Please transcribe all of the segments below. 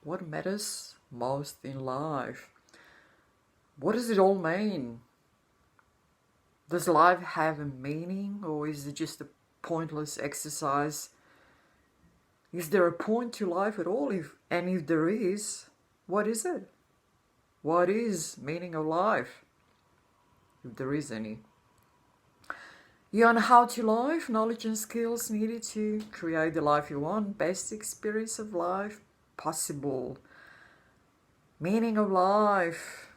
What matters most in life? What does it all mean? Does life have a meaning, or is it just a pointless exercise? Is there a point to life at all? If there is, what is it? What is meaning of life? If there is any. You on how to live, knowledge and skills needed to create the life you want, best experience of life possible. Meaning of life.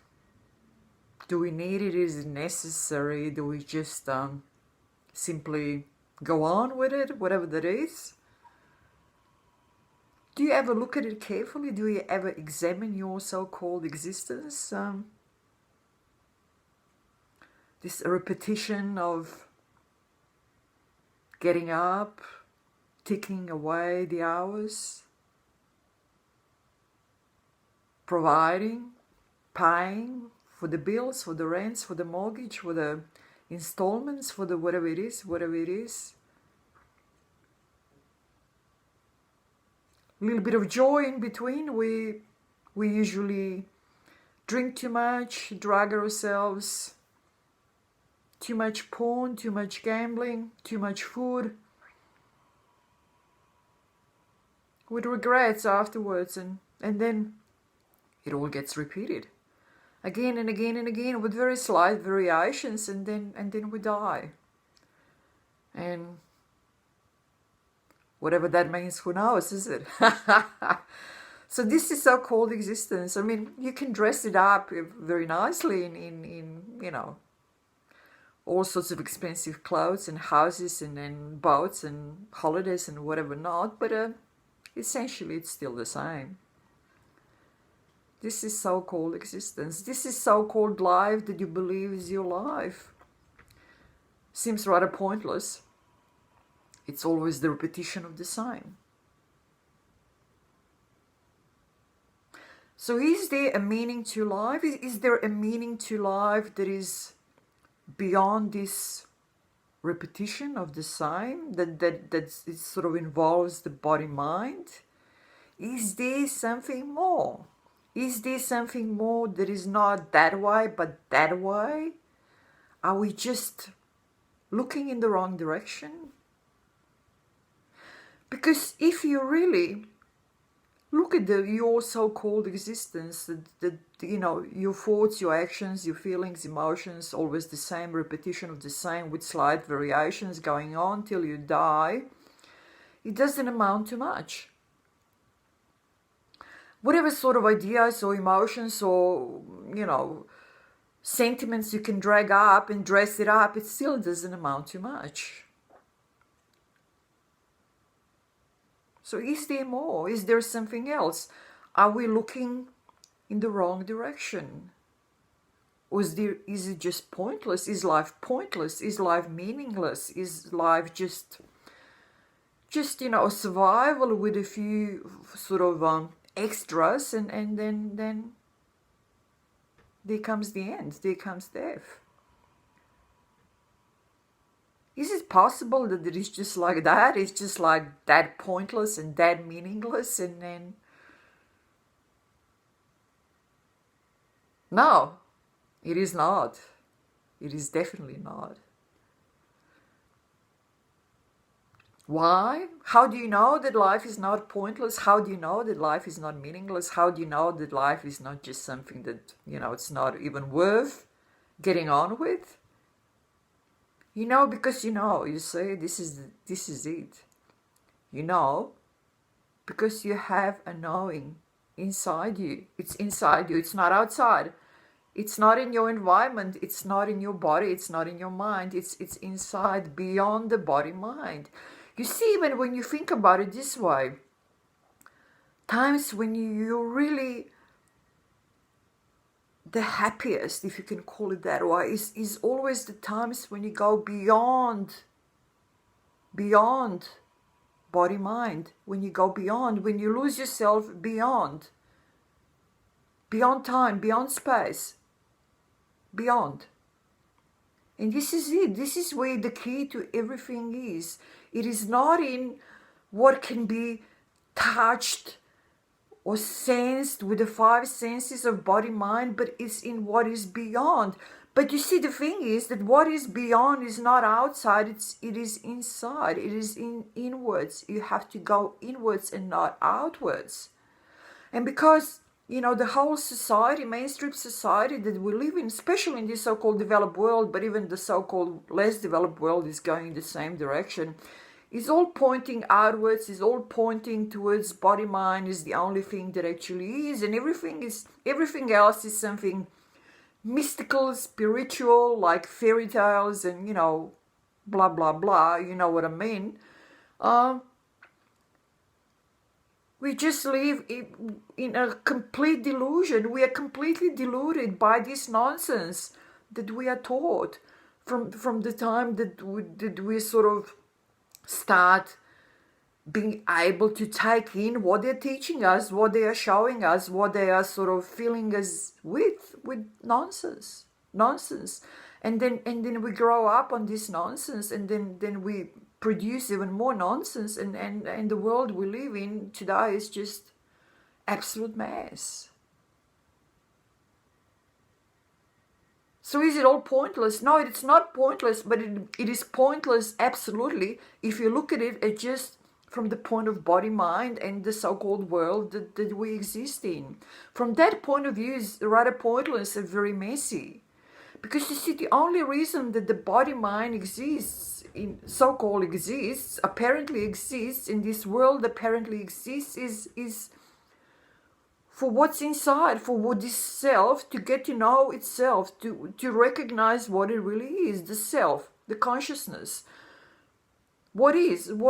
Do we need it? Is it necessary? Do we just simply go on with it, whatever that is? Do you ever look at it carefully? Do you ever examine your so-called existence? This repetition of getting up, ticking away the hours, providing, paying for the bills, for the rents, for the mortgage, for the installments, for the whatever it is. A little bit of joy in between. We usually drink too much, drug ourselves, too much porn, too much gambling, too much food, with regrets afterwards, and then it all gets repeated again and again and again with very slight variations, and then we die. And whatever that means, who knows, is it? So this is so-called existence. I mean, you can dress it up very nicely in all sorts of expensive clothes and houses and boats and holidays and whatever not, but essentially it's still the same. This is so-called existence. This is so-called life that you believe is your life. Seems rather pointless. It's always the repetition of the same. So is there a meaning to life? Is there a meaning to life that is beyond this repetition of the same, that it sort of involves the body-mind? Is there something more? Is there something more that is not that way but that way? Are we just looking in the wrong direction? Because if you really look at your so-called existence, your thoughts, your actions, your feelings, emotions, always the same repetition of the same with slight variations going on till you die, it doesn't amount to much. Whatever sort of ideas or emotions or, sentiments you can drag up and dress it up, it still doesn't amount to much. So is there more? Is there something else? Are we looking in the wrong direction? Or is it just pointless? Is life pointless? Is life meaningless? Is life just a survival with a few sort of extras, and then there comes the end, there comes death? Is it possible that it is just like that? It's just like that pointless and that meaningless, and then... No, it is not. It is definitely not. Why? How do you know that life is not pointless? How do you know that life is not meaningless? How do you know that life is not just something that, it's not even worth getting on with? Because you say, this is it. Because you have a knowing inside you. It's inside you, it's not outside. It's not in your environment, it's not in your body, it's not in your mind, it's inside, beyond the body-mind. You see, even when you think about it this way, times when you're really the happiest, if you can call it that way, is always the times when you go beyond body-mind, when you go beyond, when you lose yourself beyond time, beyond space, beyond. And this is it. This is where the key to everything is. It is not in what can be touched or sensed with the five senses of body, mind, but it's in what is beyond. But you see, the thing is that what is beyond is not outside, it is inside, it is inwards. You have to go inwards and not outwards. And because, the whole society, mainstream society that we live in, especially in this so-called developed world, but even the so-called less developed world is going in the same direction, is all pointing outwards, is all pointing towards body, mind is the only thing that actually is, and everything else is something mystical, spiritual, like fairy tales and, blah, blah, blah, you know what I mean. We just live in a complete delusion. We are completely deluded by this nonsense that we are taught from the time that we sort of start being able to take in what they're teaching us, what they are showing us, what they are sort of filling us with nonsense. And then we grow up on this nonsense, and then we produce even more nonsense, and the world we live in today is just absolute mess. So is it all pointless? No, it's not pointless, but it is pointless absolutely if you look at it just from the point of body, mind, and the so-called world that we exist in. From that point of view, it's rather pointless and very messy. Because you see, the only reason that the body, mind exists, apparently exists, in this world apparently exists, is for what's inside, for what is self, to get to know itself, to recognize what it really is, the self, the consciousness. What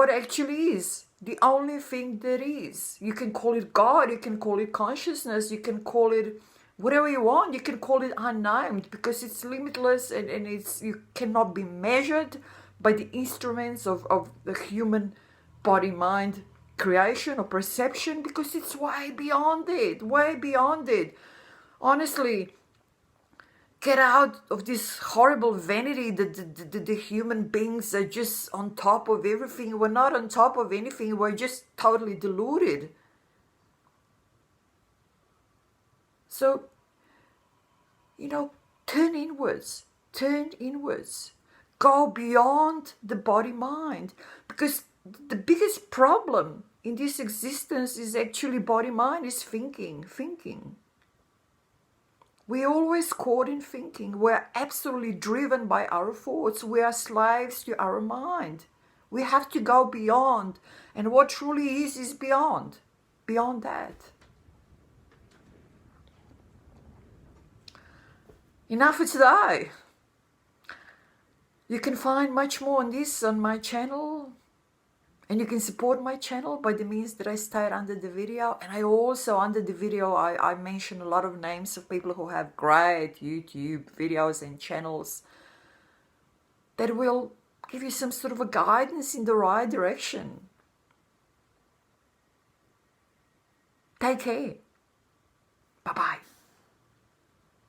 actually is, the only thing that is. You can call it God, you can call it consciousness, you can call it whatever you want, you can call it unnamed, because it's limitless and you cannot be measured by the instruments of the human body, mind, creation or perception, because it's way beyond it. Honestly, get out of this horrible vanity that the human beings are just on top of everything. We're not on top of anything, we're just totally deluded. So, turn inwards, go beyond the body-mind, because the biggest problem in this existence is actually body-mind, is thinking. We're always caught in thinking. We're absolutely driven by our thoughts. We are slaves to our mind. We have to go beyond, and what truly is beyond that. Enough for today. You can find much more on this on my channel, and you can support my channel by the means that I state under the video. And I also, under the video, I mention a lot of names of people who have great YouTube videos and channels that will give you some sort of a guidance in the right direction. Take care. Bye-bye.